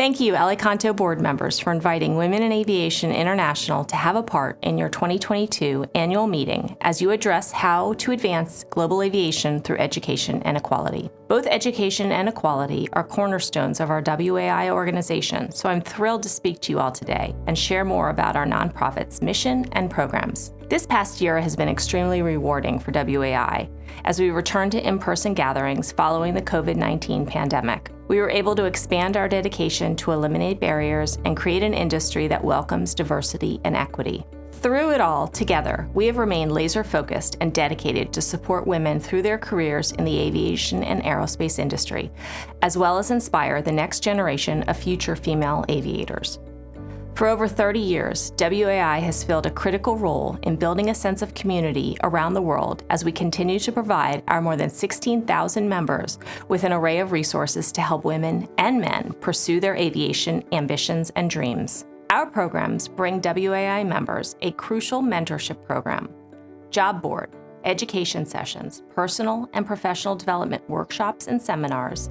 Thank you, ALICANTO board members, for inviting Women in Aviation International to have a part in your 2022 annual meeting as you address how to advance global aviation through education and equality. Both education and equality are cornerstones of our WAI organization, so I'm thrilled to speak to you all today and share more about our nonprofit's mission and programs. This past year has been extremely rewarding for WAI as we return to in-person gatherings following the COVID-19 pandemic. We were able to expand our dedication to eliminate barriers and create an industry that welcomes diversity and equity. Through it all, together, we have remained laser-focused and dedicated to support women through their careers in the aviation and aerospace industry, as well as inspire the next generation of future female aviators. For over 30 years, WAI has filled a critical role in building a sense of community around the world as we continue to provide our more than 16,000 members with an array of resources to help women and men pursue their aviation ambitions and dreams. Our programs bring WAI members a crucial mentorship program, job board, education sessions, personal and professional development workshops and seminars,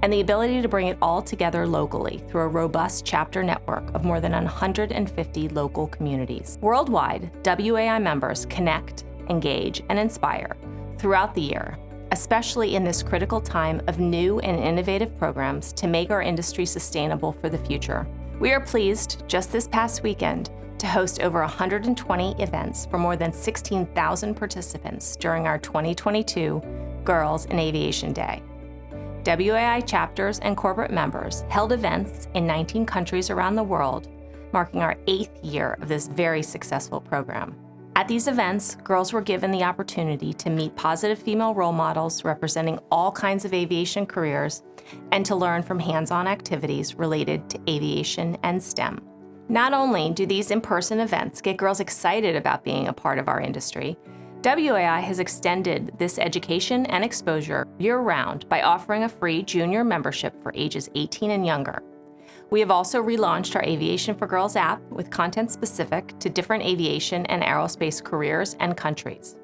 and the ability to bring it all together locally through a robust chapter network of more than 150 local communities. Worldwide, WAI members connect, engage, and inspire throughout the year, especially in this critical time of new and innovative programs to make our industry sustainable for the future. We are pleased, just this past weekend, to host over 120 events for more than 16,000 participants during our 2022 Girls in Aviation Day. WAI chapters and corporate members held events in 19 countries around the world, marking our 8th year of this very successful program. At these events, girls were given the opportunity to meet positive female role models representing all kinds of aviation careers and to learn from hands-on activities related to aviation and STEM. Not only do these in-person events get girls excited about being a part of our industry, WAI has extended this education and exposure year-round by offering a free junior membership for ages 18 and younger. We have also relaunched our Aviation for Girls app with content specific to different aviation and aerospace careers and countries.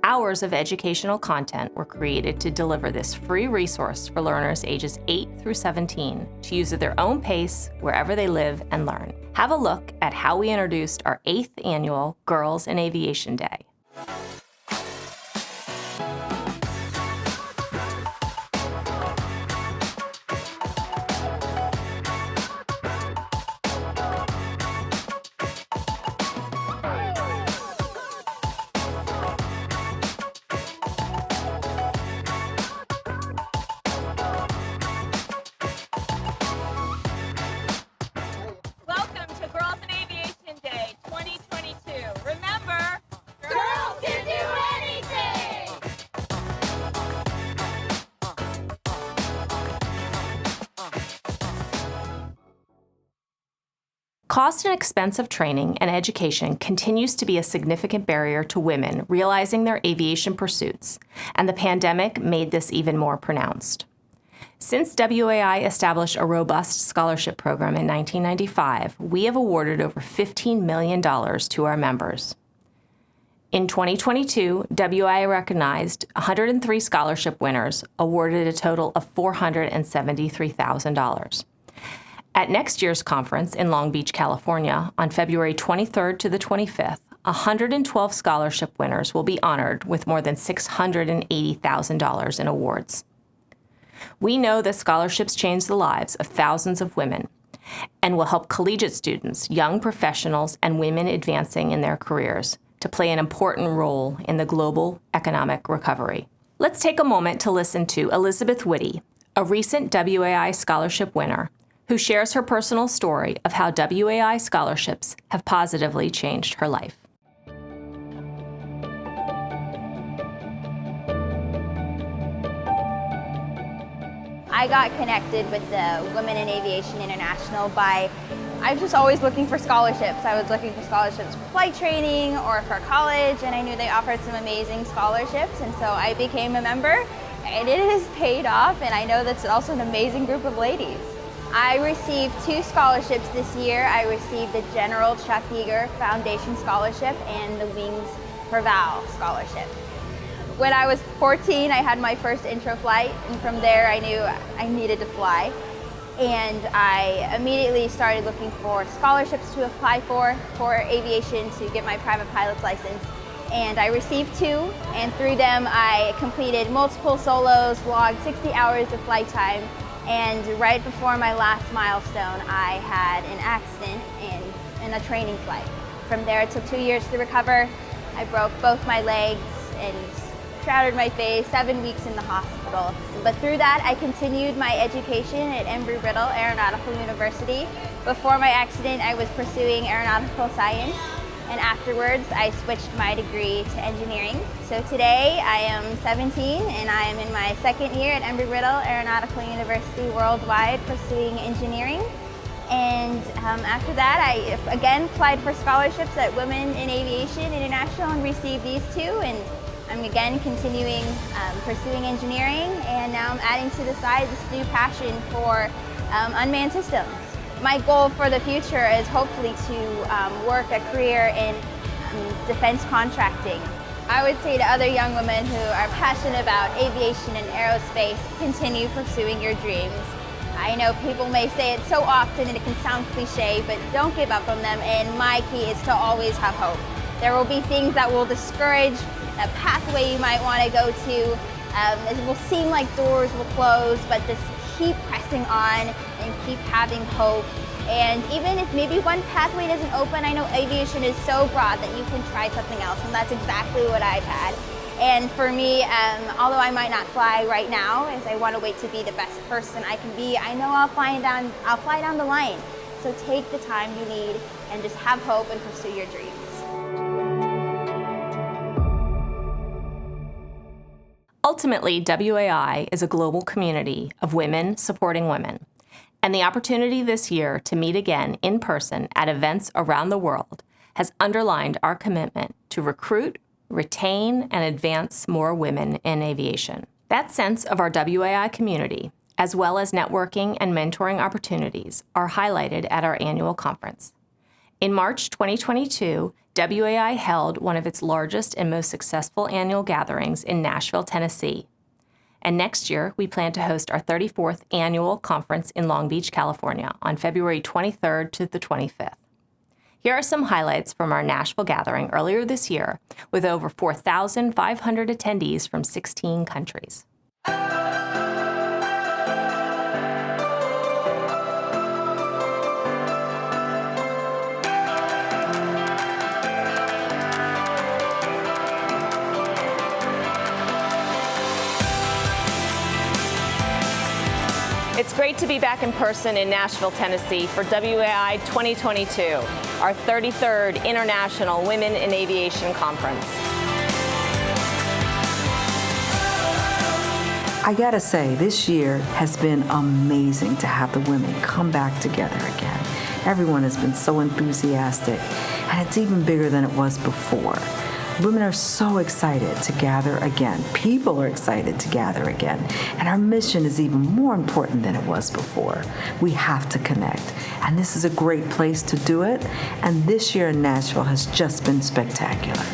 Hours of educational content were created to deliver this free resource for learners ages 8 through 17 to use at their own pace wherever they live and learn. Have a look at how we introduced our 8th annual Girls in Aviation Day. Welcome to Girls in Aviation Day 2022. Remember, girls can do anything! Cost and expense of training and education continues to be a significant barrier to women realizing their aviation pursuits, and the pandemic made this even more pronounced. Since WAI established a robust scholarship program in 1995, we have awarded over $15 million to our members. In 2022, WAI recognized 103 scholarship winners, awarded a total of $473,000. At next year's conference in Long Beach, California, on February 23rd to the 25th, 112 scholarship winners will be honored with more than $680,000 in awards. We know that scholarships change the lives of thousands of women and will help collegiate students, young professionals, and women advancing in their careers to play an important role in the global economic recovery. Let's take a moment to listen to Elizabeth Whitty, a recent WAI scholarship winner, who shares her personal story of how WAI scholarships have positively changed her life. I got connected with the Women in Aviation International by, I was just always looking for scholarships. I was looking for scholarships for flight training or for college, and I knew they offered some amazing scholarships, and so I became a member, and it has paid off, and I know that's also an amazing group of ladies. I received 2 scholarships this year. I received the General Chuck Yeager Foundation Scholarship and the Wings for Val Scholarship. When I was 14, I had my first intro flight, and from there I knew I needed to fly. and I immediately started looking for scholarships to apply for aviation to get my private pilot's license. And I received 2, and through them I completed multiple solos, logged 60 hours of flight time, and right before my last milestone I had an accident in a training flight. From there it took 2 years to recover. I broke both my legs and shattered my face, 7 weeks in the hospital. But through that, I continued my education at Embry-Riddle Aeronautical University. Before my accident, I was pursuing aeronautical science, and afterwards, I switched my degree to engineering. So today, I am 17, and I am in my 2nd year at Embry-Riddle Aeronautical University worldwide pursuing engineering. And after that, I again applied for scholarships at Women in Aviation International and received these 2. And I'm again continuing pursuing engineering, and now I'm adding to the side this new passion for unmanned systems. My goal for the future is hopefully to work a career in defense contracting. I would say to other young women who are passionate about aviation and aerospace, continue pursuing your dreams. I know people may say it so often and it can sound cliche, but don't give up on them, and my key is to always have hope. There will be things that will discourage a pathway you might want to go to. It will seem like doors will close, but just keep pressing on and keep having hope. And even if maybe one pathway doesn't open, I know aviation is so broad that you can try something else, and that's exactly what I've had. And for me, although I might not fly right now, as I want to wait to be the best person I can be, I know I'll fly down the line. So take the time you need and just have hope and pursue your dreams. Ultimately, WAI is a global community of women supporting women. And the opportunity this year to meet again in person at events around the world has underlined our commitment to recruit, retain, and advance more women in aviation. That sense of our WAI community, as well as networking and mentoring opportunities, are highlighted at our annual conference. In March 2022, WAI held one of its largest and most successful annual gatherings in Nashville, Tennessee. And next year, we plan to host our 34th annual conference in Long Beach, California on February 23rd to the 25th. Here are some highlights from our Nashville gathering earlier this year with over 4,500 attendees from 16 countries. It's great to be back in person in Nashville, Tennessee for WAI 2022, our 33rd International Women in Aviation Conference. I gotta say, this year has been amazing to have the women come back together again. Everyone has been so enthusiastic, and it's even bigger than it was before. Women are so excited to gather again. People are excited to gather again. And our mission is even more important than it was before. We have to connect. And this is a great place to do it. And this year in Nashville has just been spectacular.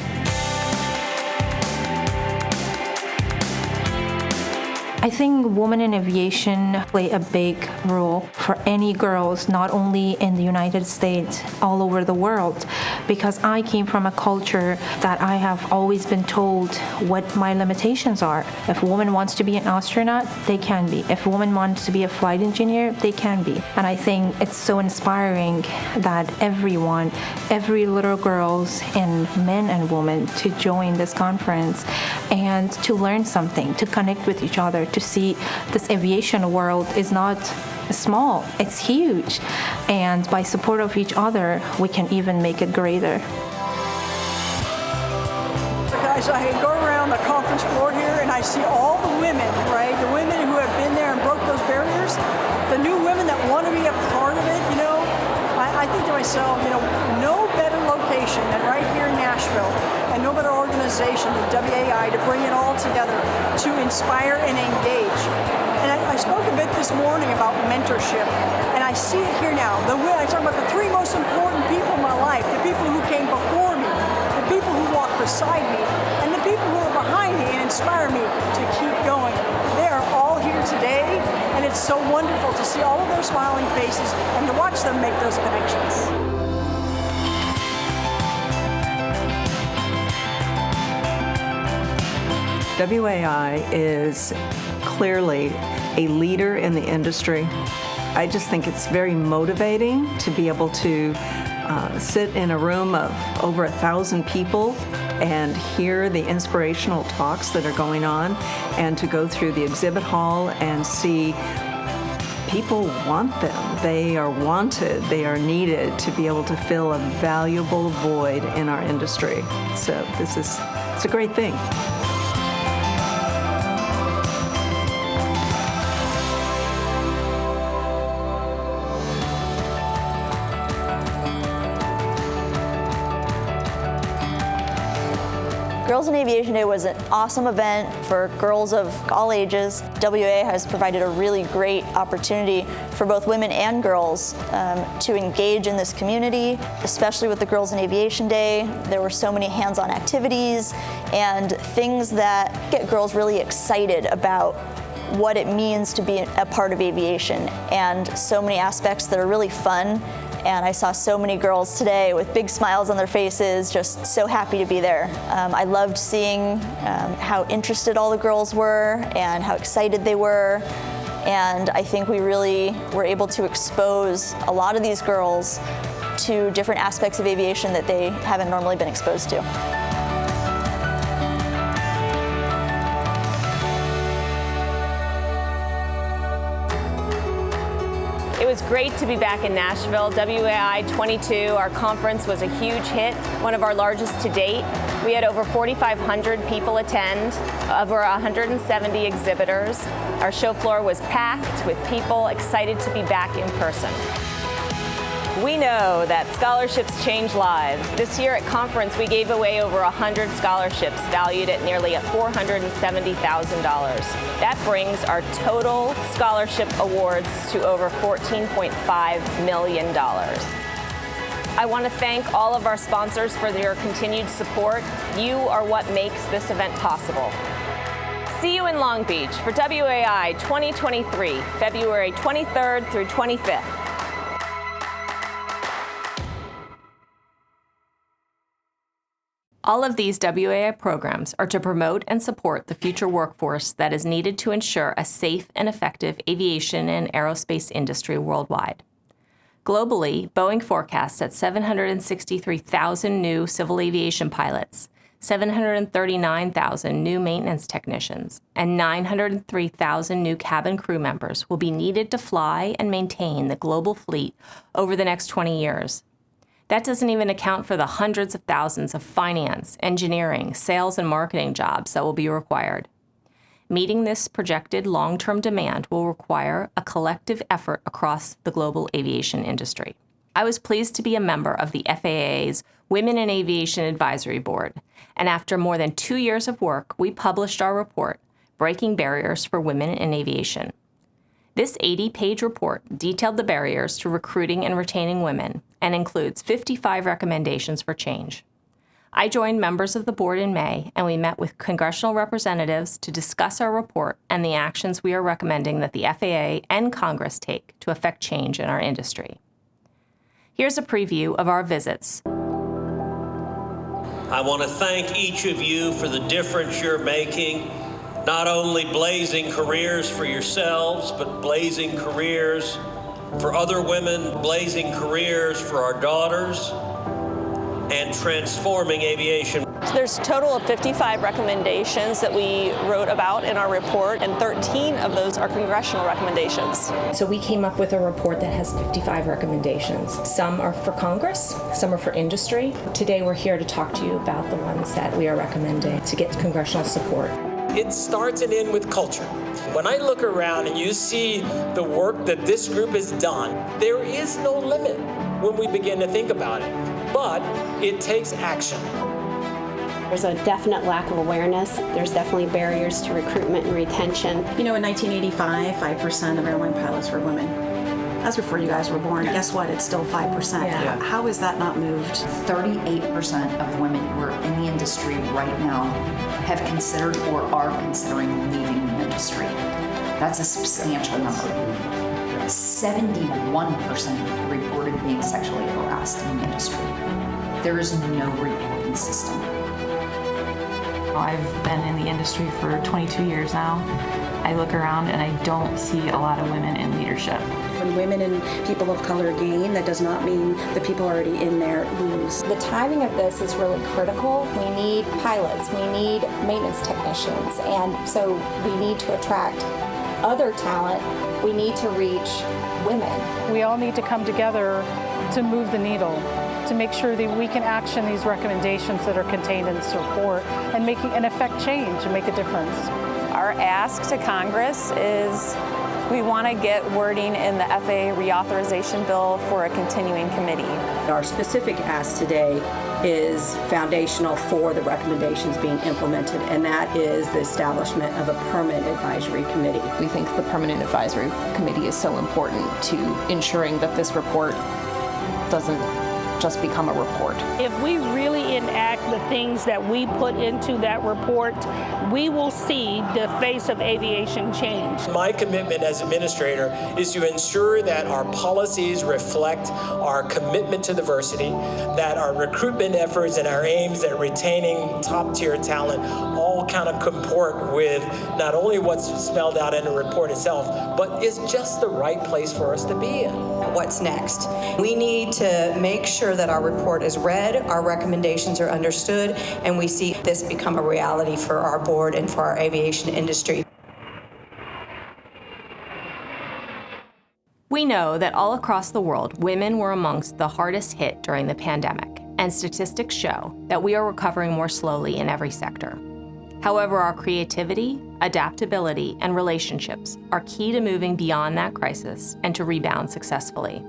I think women in aviation play a big role for any girls, not only in the United States, all over the world, because I came from a culture that I have always been told what my limitations are. If a woman wants to be an astronaut, they can be. If a woman wants to be a flight engineer, they can be. And I think it's so inspiring that everyone, every little girls and men and women to join this conference and to learn something, to connect with each other, to see this aviation world is not small, it's huge. And by support of each other, we can even make it greater. Guys, I go around the conference floor here and I see all the women, right? The women who have been there and broke those barriers, the new women that want to be a part of it, I think to myself, no better location than right here in Nashville, and no better organization than WAI to bring it all together to inspire and engage. And I spoke a bit this morning about mentorship, and I see it here now. I talk about the 3 most important people in my life, the people who came before me, the people who walk beside me, and the people who are behind me and inspire me to keep going. They are all here today, and it's so wonderful to see all of their smiling faces and to watch them make those connections. WAI is clearly a leader in the industry. I just think it's very motivating to be able to sit in a room of over 1,000 people and hear the inspirational talks that are going on, and to go through the exhibit hall and see people want them. They are wanted, they are needed to be able to fill a valuable void in our industry. So it's a great thing. Girls in Aviation Day was an awesome event for girls of all ages. WAI has provided a really great opportunity for both women and girls to engage in this community, especially with the Girls in Aviation Day. There were so many hands-on activities and things that get girls really excited about what it means to be a part of aviation, and so many aspects that are really fun. And I saw so many girls today with big smiles on their faces, just so happy to be there. I loved seeing how interested all the girls were and how excited they were. And I think we really were able to expose a lot of these girls to different aspects of aviation that they haven't normally been exposed to. It was great to be back in Nashville. WAI 22, our conference was a huge hit, one of our largest to date. We had over 4,500 people attend, over 170 exhibitors. Our show floor was packed with people excited to be back in person. We know that scholarships change lives. This year at conference, we gave away over 100 scholarships valued at nearly $470,000. That brings our total scholarship awards to over $14.5 million. I want to thank all of our sponsors for their continued support. You are what makes this event possible. See you in Long Beach for WAI 2023, February 23rd through 25th. All of these WAI programs are to promote and support the future workforce that is needed to ensure a safe and effective aviation and aerospace industry worldwide. Globally, Boeing forecasts that 763,000 new civil aviation pilots, 739,000 new maintenance technicians, and 903,000 new cabin crew members will be needed to fly and maintain the global fleet over the next 20 years. That doesn't even account for the hundreds of thousands of finance, engineering, sales, and marketing jobs that will be required. Meeting this projected long-term demand will require a collective effort across the global aviation industry. I was pleased to be a member of the FAA's Women in Aviation Advisory Board, and after more than 2 years of work, we published our report, Breaking Barriers for Women in Aviation. This 80-page report detailed the barriers to recruiting and retaining women and includes 55 recommendations for change. I joined members of the board in May, and we met with congressional representatives to discuss our report and the actions we are recommending that the FAA and Congress take to effect change in our industry. Here's a preview of our visits. I want to thank each of you for the difference you're making, not only blazing careers for yourselves, but blazing careers for other women, blazing careers for our daughters, and transforming aviation. So there's a total of 55 recommendations that we wrote about in our report, and 13 of those are congressional recommendations. So we came up with a report that has 55 recommendations. Some are for Congress, some are for industry. Today we're here to talk to you about the ones that we are recommending to get congressional support. It starts and ends with culture. When I look around and you see the work that this group has done, there is no limit when we begin to think about it, but it takes action. There's a definite lack of awareness. There's definitely barriers to recruitment and retention. You know, in 1985, 5% of airline pilots were women. That's before you guys were born. Guess what? It's still 5%. Yeah. How has that not moved? 38% of women who are in the industry right now have considered or are considering leaving the industry. That's a substantial number. 71% reported being sexually harassed in the industry. There is no reporting system. I've been in the industry for 22 years now. I look around and I don't see a lot of women in leadership. When women and people of color gain, that does not mean the people already in there lose. The timing of this is really critical. We need pilots, we need maintenance technicians, and so we need to attract other talent. We need to reach women. We all need to come together to move the needle, to make sure that we can action these recommendations that are contained in this report and affect change and make a difference. Our ask to Congress is we want to get wording in the FAA reauthorization bill for a continuing committee. Our specific ask today is foundational for the recommendations being implemented, and that is the establishment of a permanent advisory committee. We think the permanent advisory committee is so important to ensuring that this report doesn't just become a report. If we really enact the things that we put into that report, we will see the face of aviation change. My commitment as administrator is to ensure that our policies reflect our commitment to diversity, that our recruitment efforts and our aims at retaining top-tier talent all kind of comport with not only what's spelled out in the report itself, but is just the right place for us to be in. What's next? We need to make sure that our report is read, our recommendations are understood, and we see this become a reality for our board and for our aviation industry. We know that all across the world, women were amongst the hardest hit during the pandemic, and statistics show that we are recovering more slowly in every sector. However, our creativity, adaptability, and relationships are key to moving beyond that crisis and to rebound successfully.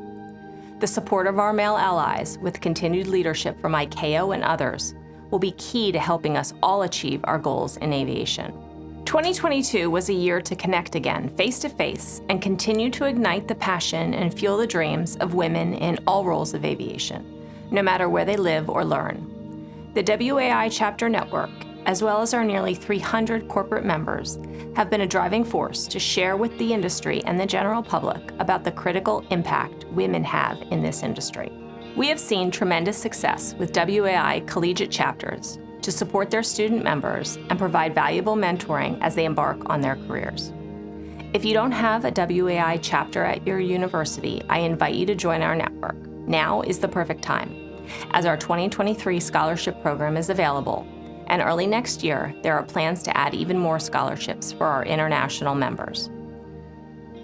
The support of our male allies, with continued leadership from McKay and others, will be key to helping us all achieve our goals in aviation. 2022 was a year to connect again, face-to-face, and continue to ignite the passion and fuel the dreams of women in all roles of aviation, no matter where they live or learn. The WAI Chapter Network, as well as our nearly 300 corporate members, have been a driving force to share with the industry and the general public about the critical impact women have in this industry. We have seen tremendous success with WAI collegiate chapters to support their student members and provide valuable mentoring as they embark on their careers. If you don't have a WAI chapter at your university, I invite you to join our network. Now is the perfect time, as our 2023 scholarship program is available, and early next year, there are plans to add even more scholarships for our international members.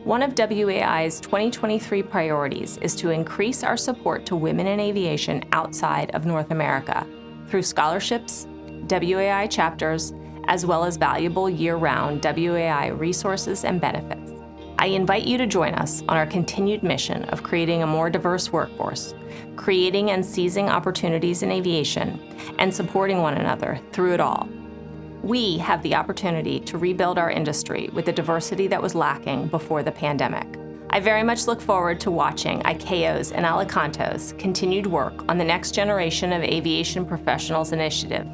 One of WAI's 2023 priorities is to increase our support to women in aviation outside of North America through scholarships, WAI chapters, as well as valuable year-round WAI resources and benefits. I invite you to join us on our continued mission of creating a more diverse workforce, creating and seizing opportunities in aviation, and supporting one another through it all. We have the opportunity to rebuild our industry with the diversity that was lacking before the pandemic. I very much look forward to watching ICAO's and ALICANTO's continued work on the next generation of aviation professionals initiative,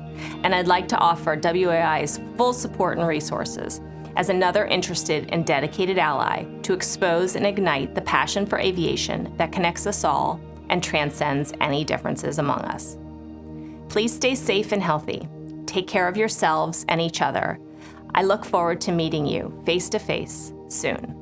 and I'd like to offer WAI's full support and resources as another interested and dedicated ally to expose and ignite the passion for aviation that connects us all and transcends any differences among us. Please stay safe and healthy. Take care of yourselves and each other. I look forward to meeting you face to face soon.